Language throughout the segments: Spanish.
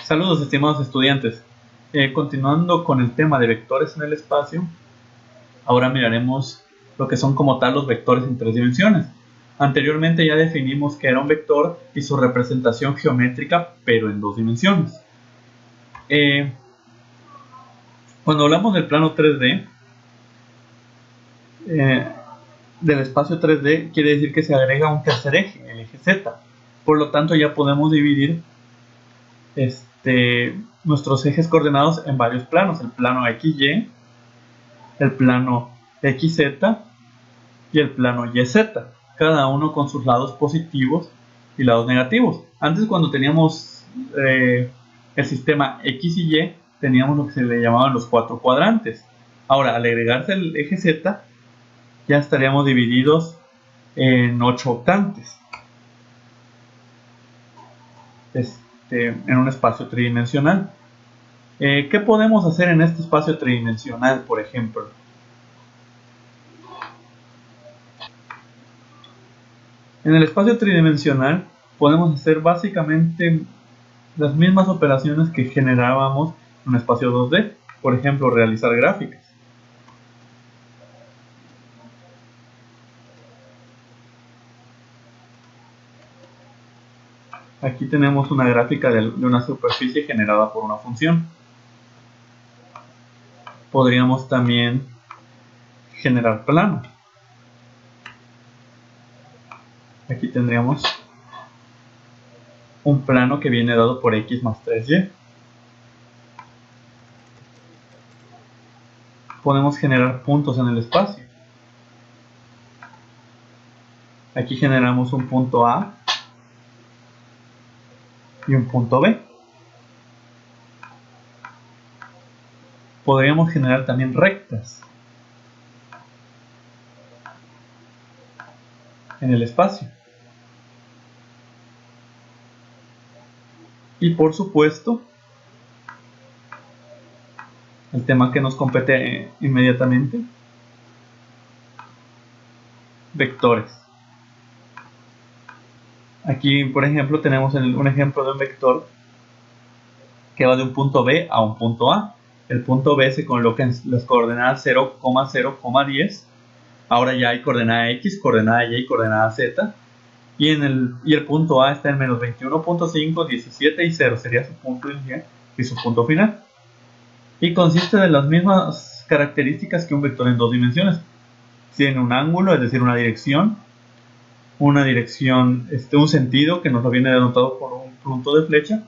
Saludos, estimados estudiantes. Continuando con el tema de vectores en el espacio, ahora miraremos lo que son como tal los vectores en tres dimensiones. Anteriormente ya definimos que era un vector y su representación geométrica, pero en dos dimensiones. Cuando hablamos del plano 3D, del espacio 3D, quiere decir que se agrega un tercer eje, el eje Z. Por lo tanto, ya podemos dividir nuestros ejes coordenados en varios planos: el plano XY, el plano XZ y el plano YZ, cada uno con sus lados positivos y lados negativos. Antes, cuando teníamos el sistema X y Y, teníamos lo que se le llamaban los cuatro cuadrantes. Ahora, al agregarse el eje Z, ya estaríamos divididos en 8 octantes en un espacio tridimensional. ¿Qué podemos hacer en este espacio tridimensional, por ejemplo? En el espacio tridimensional podemos hacer básicamente las mismas operaciones que generábamos en un espacio 2D. Por ejemplo, realizar gráficas. Aquí tenemos una gráfica de una superficie generada por una función. Podríamos también generar plano. Aquí tendríamos un plano que viene dado por x más 3y. Podemos generar puntos en el espacio. Aquí generamos un punto A y un punto B. Podríamos generar también rectas en el espacio. Y por supuesto, el tema que nos compete inmediatamente: vectores. Aquí, por ejemplo, tenemos un ejemplo de un vector que va de un punto B a un punto A. El punto B se coloca en las coordenadas 0, 0, 10. Ahora ya hay coordenada X, coordenada Y y coordenada Z. Y el punto A está en menos 21.5, 17 y 0. Sería su punto inicial y su punto final. Y consiste de las mismas características que un vector en dos dimensiones. Tiene un ángulo, es decir, una dirección, un sentido que nos lo viene denotado por un punto de flecha,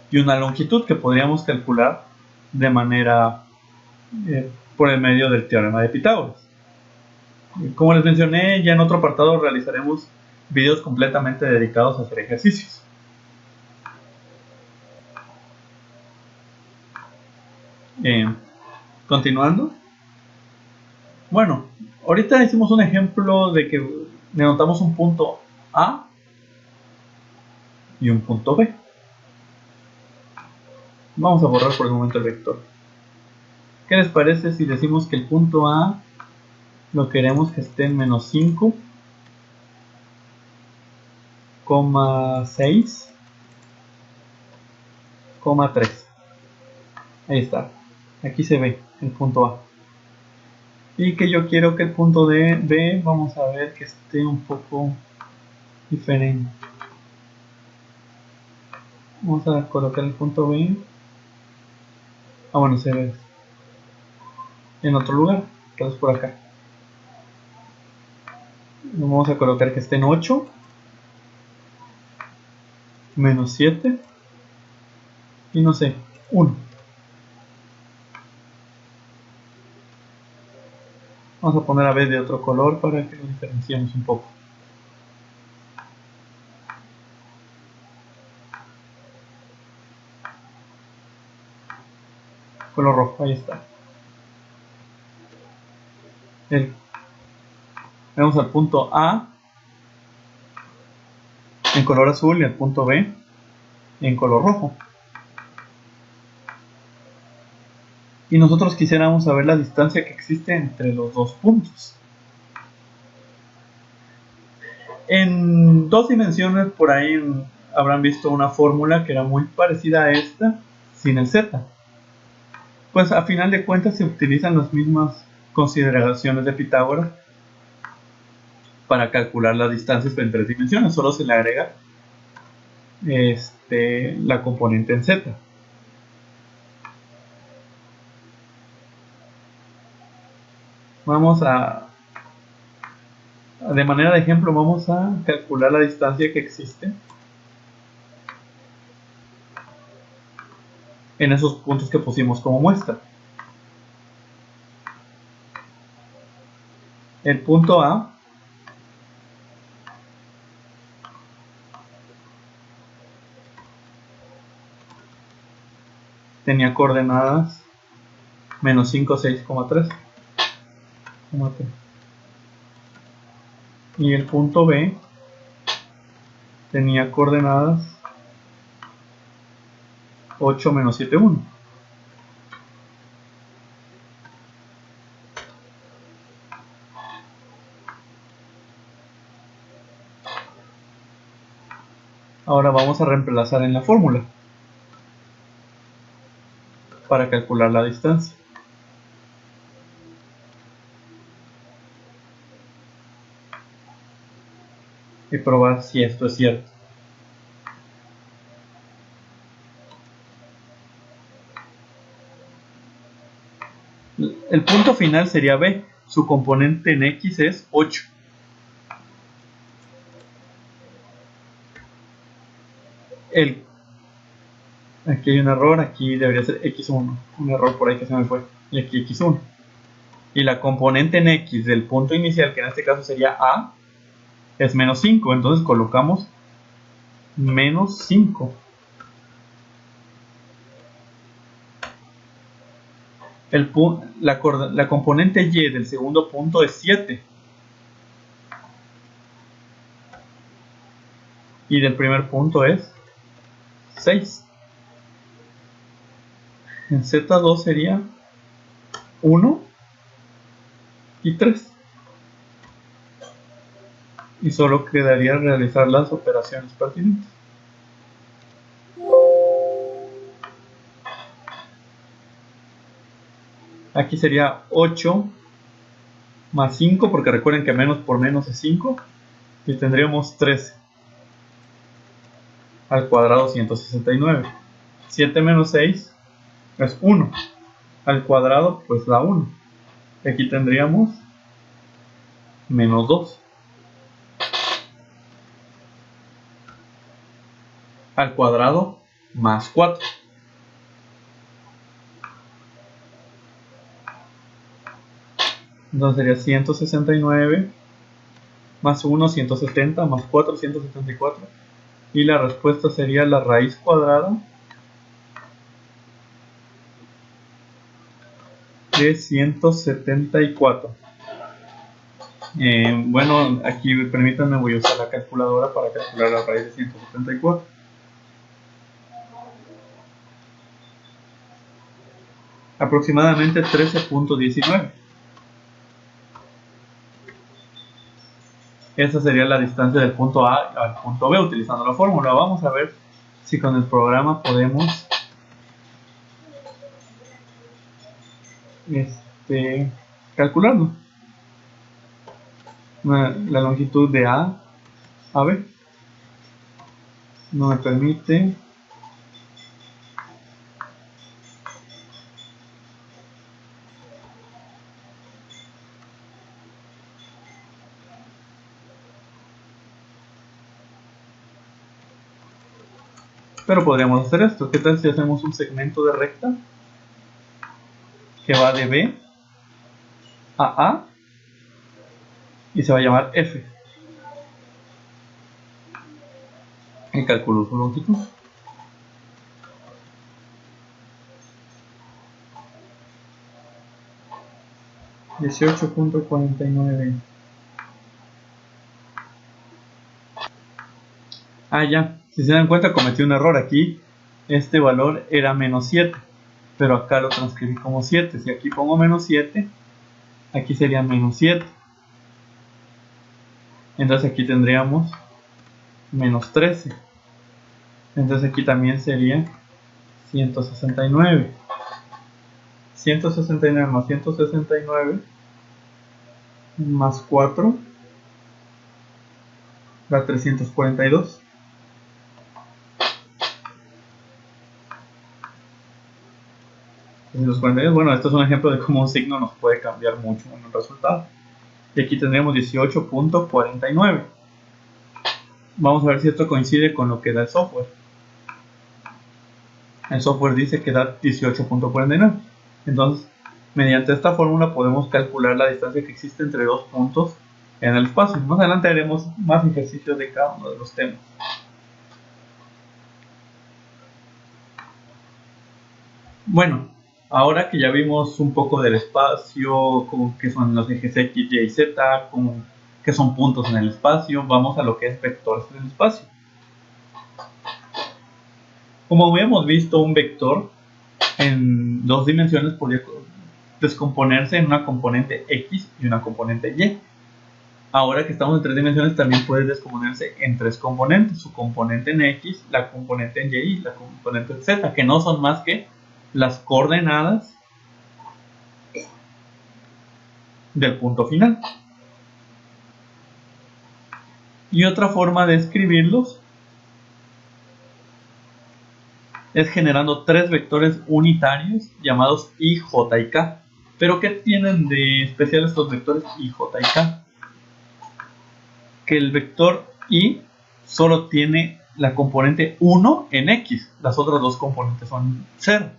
y una longitud que podríamos calcular de manera por el medio del teorema de Pitágoras. Como les mencioné, ya en otro apartado realizaremos videos completamente dedicados a hacer ejercicios. Continuando. Bueno, ahorita hicimos un ejemplo de que denotamos un punto A y un punto B. Vamos a borrar por el momento el vector. ¿Qué les parece si decimos que el punto A lo queremos que esté en menos 5,6,3? Ahí está. Aquí se ve el punto A. Y que yo quiero que el punto B, vamos a ver que esté un poco diferente. Vamos a colocar el punto B. Bueno, se ve en otro lugar, tal vez por acá. Vamos a colocar que esté en 8, menos 7 y no sé, 1. Vamos a poner a B de otro color para que lo diferenciemos un poco. Color rojo, ahí está. Vemos al punto A en color azul y al punto B en color rojo. Y nosotros quisiéramos saber la distancia que existe entre los dos puntos. En dos dimensiones, por ahí habrán visto una fórmula que era muy parecida a esta sin el z. Pues a final de cuentas se utilizan las mismas consideraciones de Pitágoras para calcular las distancias en 3 dimensiones, solo se le agrega la componente en z. Vamos de manera de ejemplo, vamos a calcular la distancia que existe en esos puntos que pusimos como muestra. El punto A tenía coordenadas menos 5, 6,3. Y el punto B tenía coordenadas 8, menos 7, 1. Ahora vamos a reemplazar en la fórmula para calcular la distancia y probar si esto es cierto. El punto final sería B, su componente en X es 8. Aquí hay un error, aquí debería ser X1, un error por ahí que se me fue, y aquí X1. Y la componente en X del punto inicial, que en este caso sería A, es menos 5, entonces colocamos menos 5. La componente Y del segundo punto es 7. Y del primer punto es 6. En Z2 sería 1 y 3. Y solo quedaría realizar las operaciones pertinentes. Aquí sería 8 más 5, porque recuerden que menos por menos es 5. Y tendríamos 13 al cuadrado 169. 7 menos 6 es 1. Al cuadrado pues da 1. Aquí tendríamos menos 2. Al cuadrado más 4. Entonces sería 169 más 1, 170, más 4, 174. Y la respuesta sería la raíz cuadrada de 174. Bueno, aquí permítanme, voy a usar la calculadora para calcular la raíz de 174. Aproximadamente 13.19. Esa sería la distancia del punto A al punto B utilizando la fórmula. Vamos a ver si con el programa podemos calcularlo. La longitud de A a B no me permite. Pero podríamos hacer esto. ¿Qué tal si hacemos un segmento de recta que va de B a A y se va a llamar F? Y calculo su longitud. $18.49. Ya. Si se dan cuenta, cometí un error aquí. Este valor era menos 7. Pero acá lo transcribí como 7. Si aquí pongo menos 7, aquí sería menos 7. Entonces aquí tendríamos menos 13. Entonces aquí también sería 169. 169 más 169 más 4 da 342. Bueno, esto es un ejemplo de cómo un signo nos puede cambiar mucho en el resultado. Y aquí tendríamos 18.49. Vamos a ver si esto coincide con lo que da el software. El software dice que da 18.49. Entonces, mediante esta fórmula podemos calcular la distancia que existe entre dos puntos en el espacio. Más adelante haremos más ejercicios de cada uno de los temas. Bueno, ahora que ya vimos un poco del espacio, qué son los ejes X, Y y Z, qué son puntos en el espacio, vamos a lo que es vectores en el espacio. Como habíamos visto, un vector en dos dimensiones podría descomponerse en una componente X y una componente Y. Ahora que estamos en tres dimensiones, también puede descomponerse en tres componentes: su componente en X, la componente en Y y la componente en Z, que no son más que las coordenadas del punto final. Y otra forma de escribirlos es generando tres vectores unitarios llamados I, J y K. ¿Pero qué tienen de especial estos vectores I, J y K? Que el vector I solo tiene la componente 1 en X, las otras dos componentes son 0.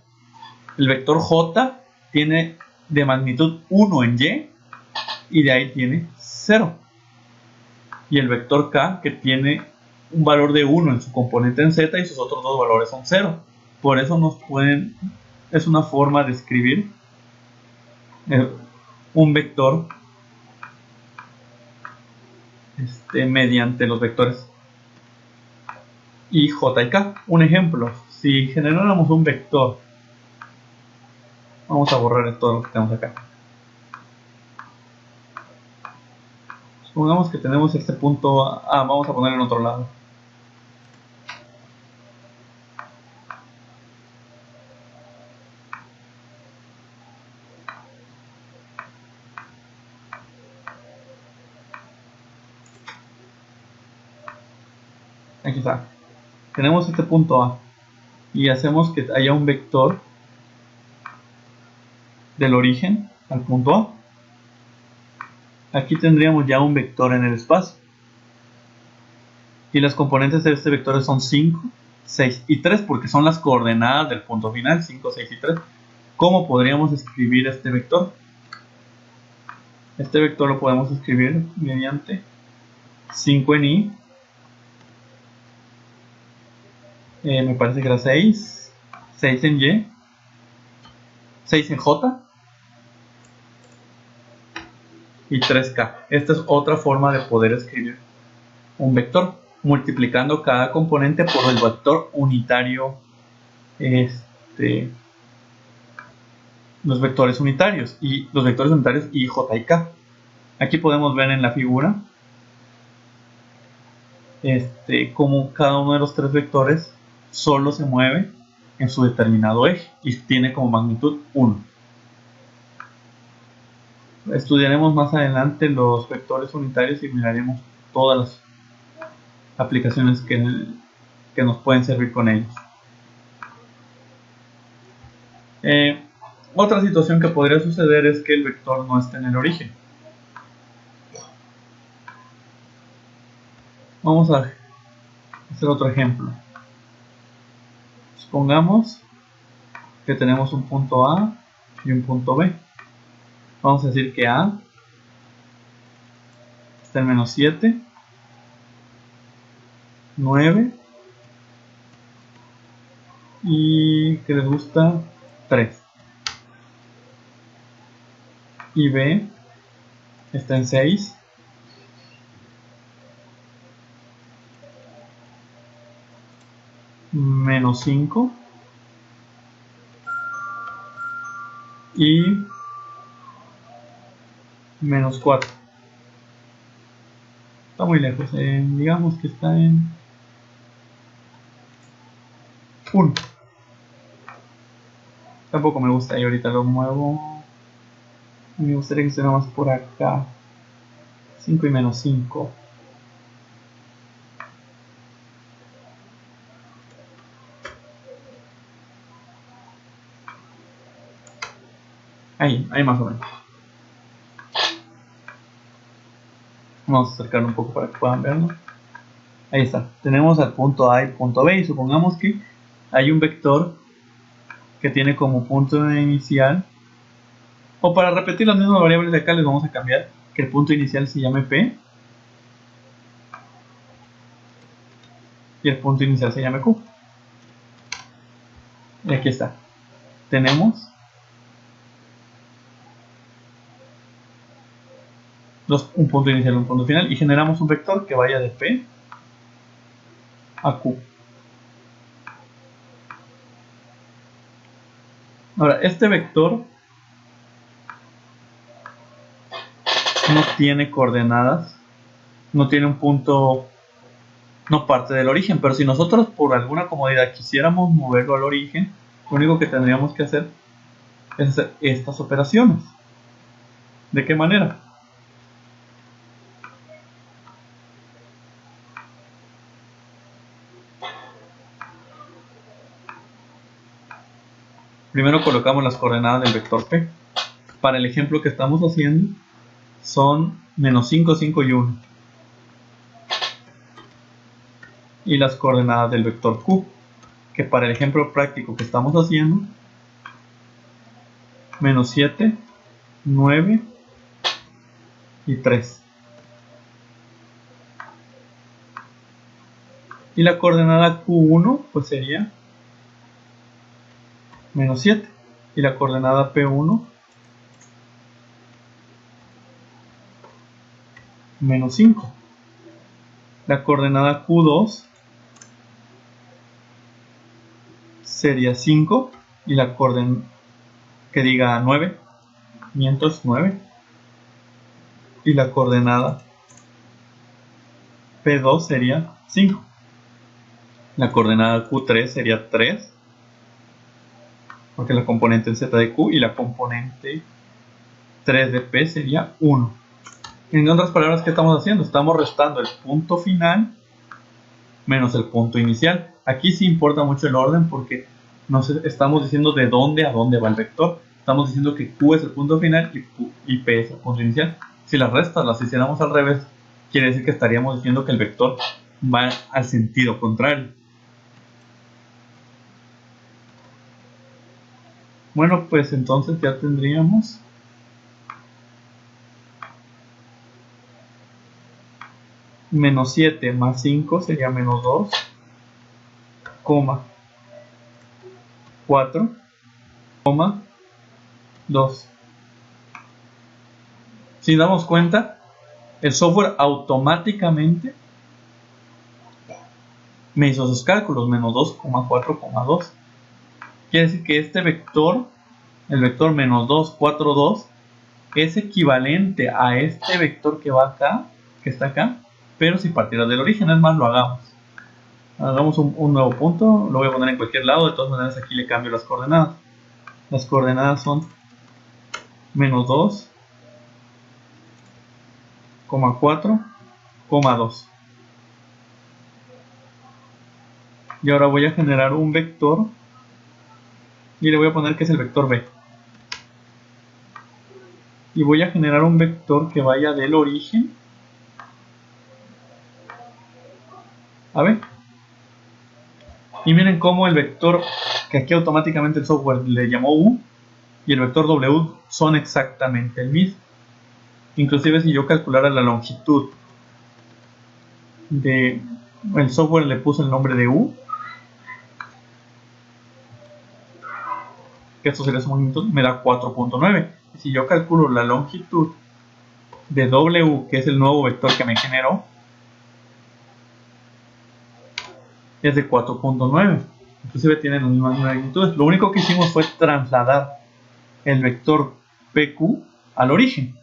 El vector J tiene de magnitud 1 en Y y de ahí tiene 0. Y el vector K, que tiene un valor de 1 en su componente en Z y sus otros dos valores son 0. Por eso es una forma de escribir un vector mediante los vectores I, J y K. Un ejemplo: si generáramos un vector, vamos a borrar todo lo que tenemos acá. Supongamos que tenemos este punto A, vamos a poner en otro lado. Aquí está. Tenemos este punto A y hacemos que haya un vector del origen al punto A. Aquí tendríamos ya un vector en el espacio. Y las componentes de este vector son 5, 6 y 3, porque son las coordenadas del punto final, 5, 6 y 3. ¿Cómo podríamos escribir este vector? Este vector lo podemos escribir mediante 5 en Y, me parece que era 6, 6 en Y, 6 en J y 3K. Esta es otra forma de poder escribir un vector, multiplicando cada componente por el vector unitario, los vectores unitarios, y los vectores unitarios I, J y K. Aquí podemos ver en la figura como cada uno de los tres vectores solo se mueve en su determinado eje y tiene como magnitud 1. Estudiaremos más adelante los vectores unitarios y miraremos todas las aplicaciones que nos pueden servir con ellos. Otra situación que podría suceder es que el vector no esté en el origen. Vamos a hacer otro ejemplo. Supongamos que tenemos un punto A y un punto B. Vamos a decir que A está en menos 7, 9 y que les gusta 3. Y B está en 6, menos 5 y menos 4. Está muy lejos, digamos que está en 1. Tampoco me gusta y ahorita lo muevo. Me gustaría que estuviera más por acá. 5 y menos 5. Ahí más o menos. Vamos a acercarlo un poco para que puedan verlo. Ahí está. Tenemos al punto A y punto B y supongamos que hay un vector que tiene como punto inicial, o para repetir las mismas variables de acá les vamos a cambiar que el punto inicial se llame P y el punto inicial se llame Q. Y aquí está. Tenemos un punto inicial y un punto final y generamos un vector que vaya de P a Q. Ahora, este vector no tiene coordenadas, no tiene un punto, no parte del origen, pero si nosotros por alguna comodidad quisiéramos moverlo al origen, lo único que tendríamos que hacer es hacer estas operaciones. ¿De qué manera? Primero colocamos las coordenadas del vector P. Para el ejemplo que estamos haciendo son menos 5, 5 y 1. Y las coordenadas del vector Q, que para el ejemplo práctico que estamos haciendo, menos 7, 9 y 3. Y la coordenada Q1 pues sería menos 7. Y la coordenada P1 menos 5. La coordenada Q2 sería 5 y la coordenada que diga 9, 509, y la coordenada P2 sería 5. La coordenada Q3 sería 3, porque la componente Z de Q, y la componente 3 de P sería 1. En otras palabras, ¿qué estamos haciendo? Estamos restando el punto final menos el punto inicial. Aquí sí importa mucho el orden porque nos estamos diciendo de dónde a dónde va el vector. Estamos diciendo que Q es el punto final y P es el punto inicial. Si las restas las hiciéramos al revés, quiere decir que estaríamos diciendo que el vector va al sentido contrario. Bueno, pues entonces ya tendríamos menos 7 más 5 sería menos 2, 4, 2. Si damos cuenta, el software automáticamente me hizo sus cálculos, menos 2, 4, 2. Quiere decir que este vector, el vector menos 2, 4, 2, es equivalente a este vector que va acá, que está acá, pero si partiera del origen. Es más, lo hagamos. Hagamos un nuevo punto, lo voy a poner en cualquier lado, de todas maneras aquí le cambio las coordenadas. Las coordenadas son menos 2, 4, 2. Y ahora voy a generar un vector y le voy a poner que es el vector B. Y voy a generar un vector que vaya del origen a B. Y miren cómo el vector que aquí automáticamente el software le llamó U y el vector W son exactamente el mismo. Inclusive si yo calculara la longitud de el software, le puso el nombre de U, que esto sería su magnitud, me da 4.9. Y si yo calculo la longitud de W, que es el nuevo vector que me generó, es de 4.9. Inclusive tienen las mismas magnitudes. Lo único que hicimos fue trasladar el vector PQ al origen.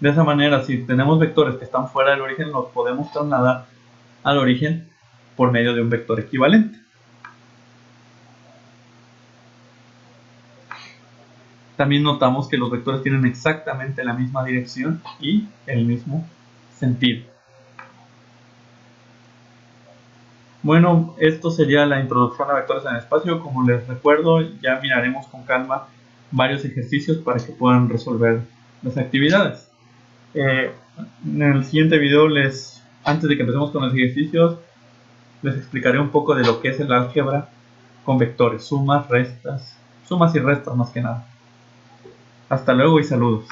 De esa manera, si tenemos vectores que están fuera del origen, los podemos trasladar al origen por medio de un vector equivalente. También notamos que los vectores tienen exactamente la misma dirección y el mismo sentido. Bueno, esto sería la introducción a vectores en el espacio. Como les recuerdo, ya miraremos con calma varios ejercicios para que puedan resolver las actividades. En el siguiente video, antes de que empecemos con los ejercicios, les explicaré un poco de lo que es el álgebra con vectores, sumas y restas más que nada. Hasta luego y saludos.